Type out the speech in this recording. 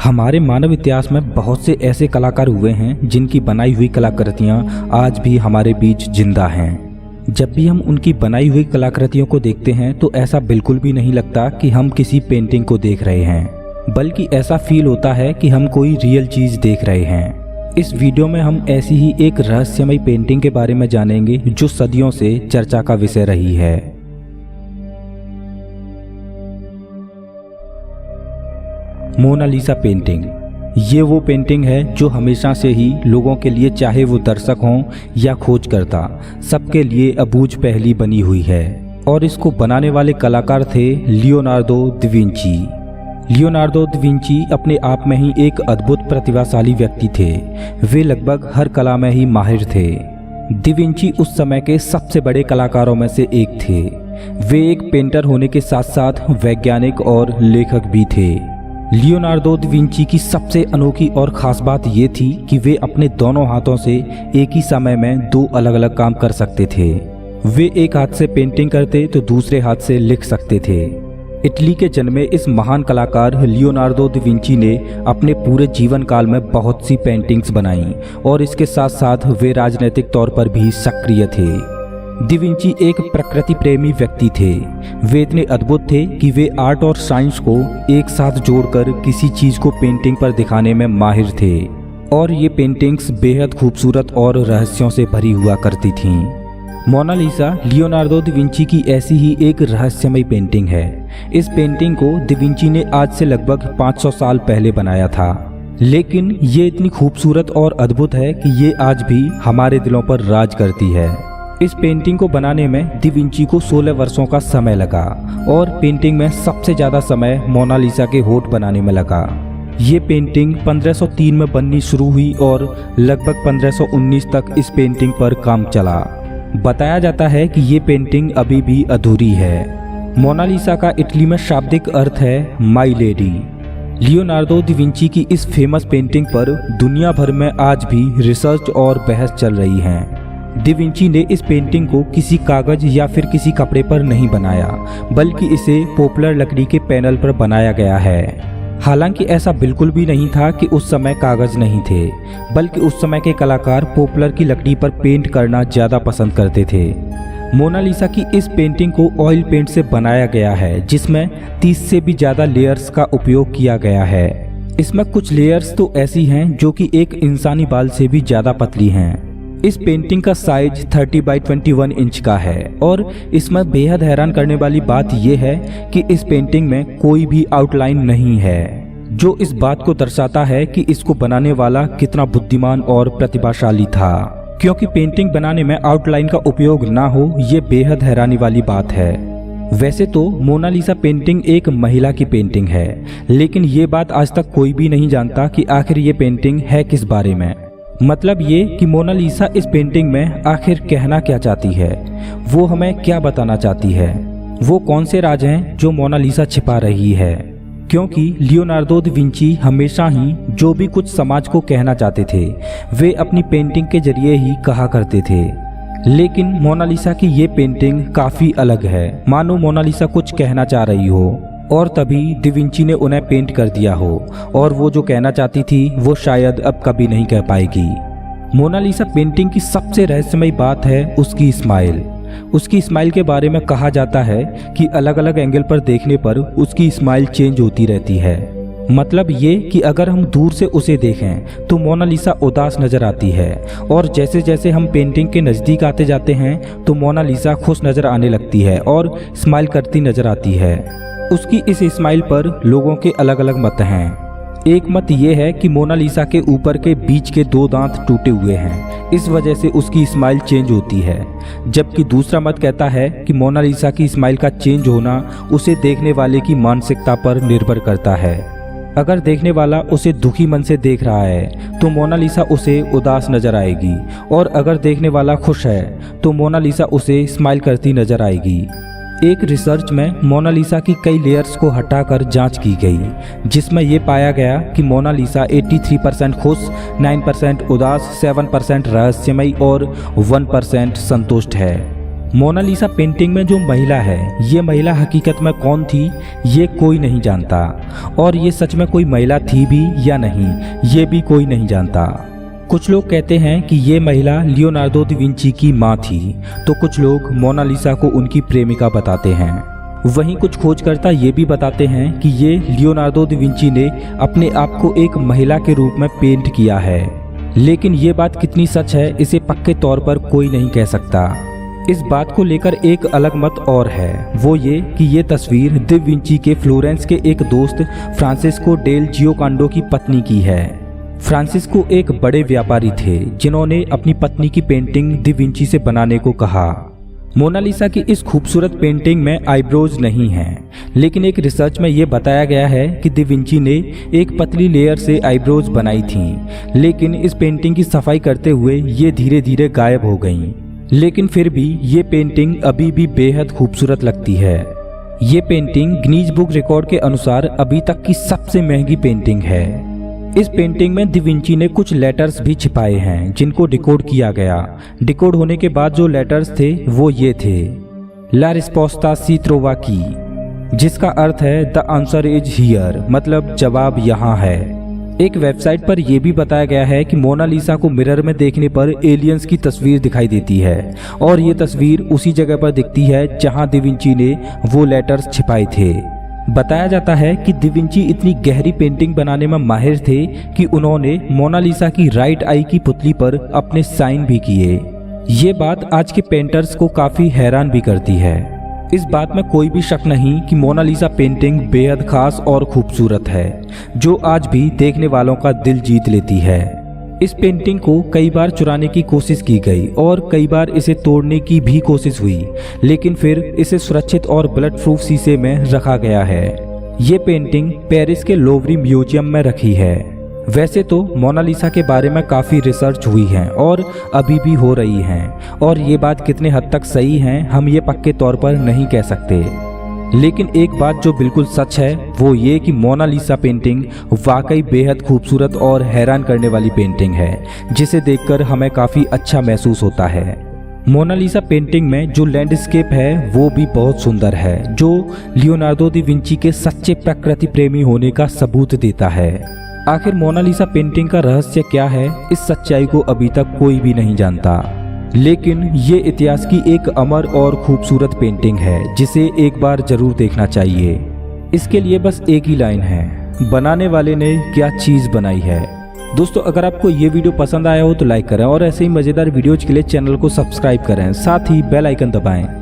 हमारे मानव इतिहास में बहुत से ऐसे कलाकार हुए हैं जिनकी बनाई हुई कलाकृतियां आज भी हमारे बीच जिंदा हैं। जब भी हम उनकी बनाई हुई कलाकृतियों को देखते हैं तो ऐसा बिल्कुल भी नहीं लगता कि हम किसी पेंटिंग को देख रहे हैं, बल्कि ऐसा फील होता है कि हम कोई रियल चीज देख रहे हैं। इस वीडियो में हम ऐसी ही एक रहस्यमयी पेंटिंग के बारे में जानेंगे जो सदियों से चर्चा का विषय रही है। Mona Lisa painting. ये वो पेंटिंग है जो हमेशा से ही लोगों के लिए, चाहे वो दर्शक हों या खोजकर्ता, सबके लिए अबूझ पहेली बनी हुई है। और इसको बनाने वाले कलाकार थे Leonardo da Vinci. Leonardo da Vinci अपने आप में ही एक अद्भुत प्रतिभाशाली व्यक्ति थे। वे लगभग हर कला में ही माहिर थे। दा विंची उस समय के सबसे बड़े कलाकारों में से एक थे। वे एक पेंटर होने के साथ साथ वैज्ञानिक और लेखक भी थे। लियोनार्दो दा विंची की सबसे अनोखी और ख़ास बात ये थी कि वे अपने दोनों हाथों से एक ही समय में दो अलग अलग काम कर सकते थे। वे एक हाथ से पेंटिंग करते तो दूसरे हाथ से लिख सकते थे। इटली के जन्मे इस महान कलाकार लियोनार्दो दा विंची ने अपने पूरे जीवन काल में बहुत सी पेंटिंग्स बनाई और इसके साथ साथ वे राजनीतिक तौर पर भी सक्रिय थे। दा विंची एक प्रकृति प्रेमी व्यक्ति थे। वे इतने अद्भुत थे कि वे आर्ट और साइंस को एक साथ जोड़कर किसी चीज को पेंटिंग पर दिखाने में माहिर थे। और ये पेंटिंग्स बेहद खूबसूरत और रहस्यों से भरी हुआ करती थीं। मोनालिसा लियोनार्दो दा विंची की ऐसी ही एक रहस्यमयी पेंटिंग है। इस पेंटिंग को दा विंची ने आज से लगभग 500 साल पहले बनाया था, लेकिन ये इतनी खूबसूरत और अद्भुत है कि ये आज भी हमारे दिलों पर राज करती है। इस पेंटिंग को बनाने में दा विंची को 16 वर्षों का समय लगा और पेंटिंग में सबसे ज़्यादा समय मोनालिसा के होठ बनाने में लगा। ये पेंटिंग 1503 में बननी शुरू हुई और लगभग 1519 तक इस पेंटिंग पर काम चला। बताया जाता है कि ये पेंटिंग अभी भी अधूरी है। मोनालिसा का इटली में शाब्दिक अर्थ है माई लेडी। लियोनार्दो दा विंची की इस फेमस पेंटिंग पर दुनिया भर में आज भी रिसर्च और बहस चल रही है। दा विंची ने इस पेंटिंग को किसी कागज या फिर किसी कपड़े पर नहीं बनाया, बल्कि इसे पॉपुलर लकड़ी के पैनल पर बनाया गया है। हालांकि ऐसा बिल्कुल भी नहीं था कि उस समय कागज नहीं थे, बल्कि उस समय के कलाकार पॉपुलर की लकड़ी पर पेंट करना ज़्यादा पसंद करते थे। मोनालिसा की इस पेंटिंग को ऑयल पेंट से बनाया गया है, जिसमें 30 से भी ज़्यादा लेयर्स का उपयोग किया गया है। इसमें कुछ लेयर्स तो ऐसी हैं जो कि एक इंसानी बाल से भी ज़्यादा पतली हैं। इस पेंटिंग का साइज 30 बाई 21 इंच का है और इसमें बेहद हैरान करने वाली बात यह है कि इस पेंटिंग में कोई भी आउटलाइन नहीं है, जो इस बात को दर्शाता है कि इसको बनाने वाला कितना बुद्धिमान और प्रतिभाशाली था। क्योंकि पेंटिंग बनाने में आउटलाइन का उपयोग ना हो, ये बेहद हैरानी वाली बात है। वैसे तो मोनालिसा पेंटिंग एक महिला की पेंटिंग है, लेकिन ये बात आज तक कोई भी नहीं जानता कि आखिर ये पेंटिंग है किस बारे में। मतलब ये कि मोनालिसा इस पेंटिंग में आखिर कहना क्या चाहती है, वो हमें क्या बताना चाहती है, वो कौन से राज हैं जो मोनालिसा छिपा रही है। क्योंकि लियोनार्दो दा विंची हमेशा ही जो भी कुछ समाज को कहना चाहते थे, वे अपनी पेंटिंग के जरिए ही कहा करते थे। लेकिन मोनालिसा की ये पेंटिंग काफ़ी अलग है, मानो मोनालिसा कुछ कहना चाह रही हो और तभी दा विंची ने उन्हें पेंट कर दिया हो, और वो जो कहना चाहती थी वो शायद अब कभी नहीं कह पाएगी। मोनालिसा पेंटिंग की सबसे रहस्यमयी बात है उसकी स्माइल। उसकी स्माइल के बारे में कहा जाता है कि अलग अलग एंगल पर देखने पर उसकी स्माइल चेंज होती रहती है। मतलब ये कि अगर हम दूर से उसे देखें तो मोनालिसा उदास नजर आती है, और जैसे जैसे हम पेंटिंग के नज़दीक आते जाते हैं तो मोनालिसा खुश नजर आने लगती है और स्माइल करती नजर आती है। उसकी इस स्माइल पर लोगों के अलग अलग मत हैं। एक मत ये है कि मोनालिसा के ऊपर के बीच के 2 दांत टूटे हुए हैं, इस वजह से उसकी स्माइल चेंज होती है। जबकि दूसरा मत कहता है कि मोनालिसा की स्माइल का चेंज होना उसे देखने वाले की मानसिकता पर निर्भर करता है। अगर देखने वाला उसे दुखी मन से देख रहा है तो मोनालिसा उसे उदास नजर आएगी, और अगर देखने वाला खुश है तो मोनालिसा उसे स्माइल करती नजर आएगी। एक रिसर्च में मोनालिसा की कई लेयर्स को हटाकर जांच की गई, जिसमें यह पाया गया कि मोनालिसा 83% खुश, 9% उदास, 7% रहस्यमयी और 1% संतुष्ट है। मोनालिसा पेंटिंग में जो महिला है, ये महिला हकीकत में कौन थी ये कोई नहीं जानता, और ये सच में कोई महिला थी भी या नहीं ये भी कोई नहीं जानता। कुछ लोग कहते हैं कि ये महिला लियोनार्दो दा विंची की मां थी, तो कुछ लोग मोनालिसा को उनकी प्रेमिका बताते हैं। वहीं कुछ खोजकर्ता ये भी बताते हैं कि ये लियोनार्दो दा विंची ने अपने आप को एक महिला के रूप में पेंट किया है, लेकिन ये बात कितनी सच है इसे पक्के तौर पर कोई नहीं कह सकता। इस बात को लेकर एक अलग मत और है, वो ये कि ये तस्वीर दा विंची के फ्लोरेंस के एक दोस्त फ्रांसिस्को डेल जियोकांडो की पत्नी की है। फ्रांसिस्को एक बड़े व्यापारी थे जिन्होंने अपनी पत्नी की पेंटिंग दा विंची से बनाने को कहा। मोनालिसा की इस खूबसूरत पेंटिंग में आईब्रोज नहीं हैं, लेकिन एक रिसर्च में ये बताया गया है कि दा विंची ने एक पतली लेयर से आईब्रोज बनाई थीं, लेकिन इस पेंटिंग की सफाई करते हुए ये धीरे धीरे गायब हो गईं। लेकिन फिर भी ये पेंटिंग अभी भी बेहद खूबसूरत लगती है। ये पेंटिंग गिनीज बुक रिकॉर्ड के अनुसार अभी तक की सबसे महंगी पेंटिंग है। इस पेंटिंग में दा विंची ने कुछ लेटर्स भी छिपाए हैं जिनको डिकोड किया गया। डिकोड होने के बाद जो लेटर्स थे वो ये थे, ला रिस्पोस्टा सी ट्रोवाकी, जिसका अर्थ है द आंसर इज हियर, मतलब जवाब यहाँ है। एक वेबसाइट पर यह भी बताया गया है कि मोनालिसा को मिरर में देखने पर एलियंस की तस्वीर दिखाई देती है, और ये तस्वीर उसी जगह पर दिखती है जहां दा विंची ने वो लेटर्स छिपाए थे। बताया जाता है कि दा विंची इतनी गहरी पेंटिंग बनाने में माहिर थे कि उन्होंने मोनालिसा की राइट आई की पुतली पर अपने साइन भी किए। ये बात आज के पेंटर्स को काफी हैरान भी करती है। इस बात में कोई भी शक नहीं कि मोनालिसा पेंटिंग बेहद खास और खूबसूरत है, जो आज भी देखने वालों का दिल जीत लेती है। इस पेंटिंग को कई बार चुराने की कोशिश की गई और कई बार इसे तोड़ने की भी कोशिश हुई, लेकिन फिर इसे सुरक्षित और बुलेट प्रूफ शीशे में रखा गया है। ये पेंटिंग पेरिस के लोवरी म्यूजियम में रखी है। वैसे तो मोनालिसा के बारे में काफ़ी रिसर्च हुई है और अभी भी हो रही है, और ये बात कितने हद तक सही है हम ये पक्के तौर पर नहीं कह सकते। लेकिन एक बात जो बिल्कुल सच है वो ये कि मोनालिसा पेंटिंग वाकई बेहद खूबसूरत और हैरान करने वाली पेंटिंग है, जिसे देखकर हमें काफ़ी अच्छा महसूस होता है। मोनालिसा पेंटिंग में जो लैंडस्केप है वो भी बहुत सुंदर है, जो लियोनार्दो दा विंची के सच्चे प्रकृति प्रेमी होने का सबूत देता है। आखिर मोनालिसा पेंटिंग का रहस्य क्या है, इस सच्चाई को अभी तक कोई भी नहीं जानता, लेकिन ये इतिहास की एक अमर और खूबसूरत पेंटिंग है जिसे एक बार जरूर देखना चाहिए। इसके लिए बस एक ही लाइन है, बनाने वाले ने क्या चीज़ बनाई है। दोस्तों, अगर आपको ये वीडियो पसंद आया हो तो लाइक करें और ऐसे ही मज़ेदार वीडियोज के लिए चैनल को सब्सक्राइब करें, साथ ही बेल आइकन दबाएं।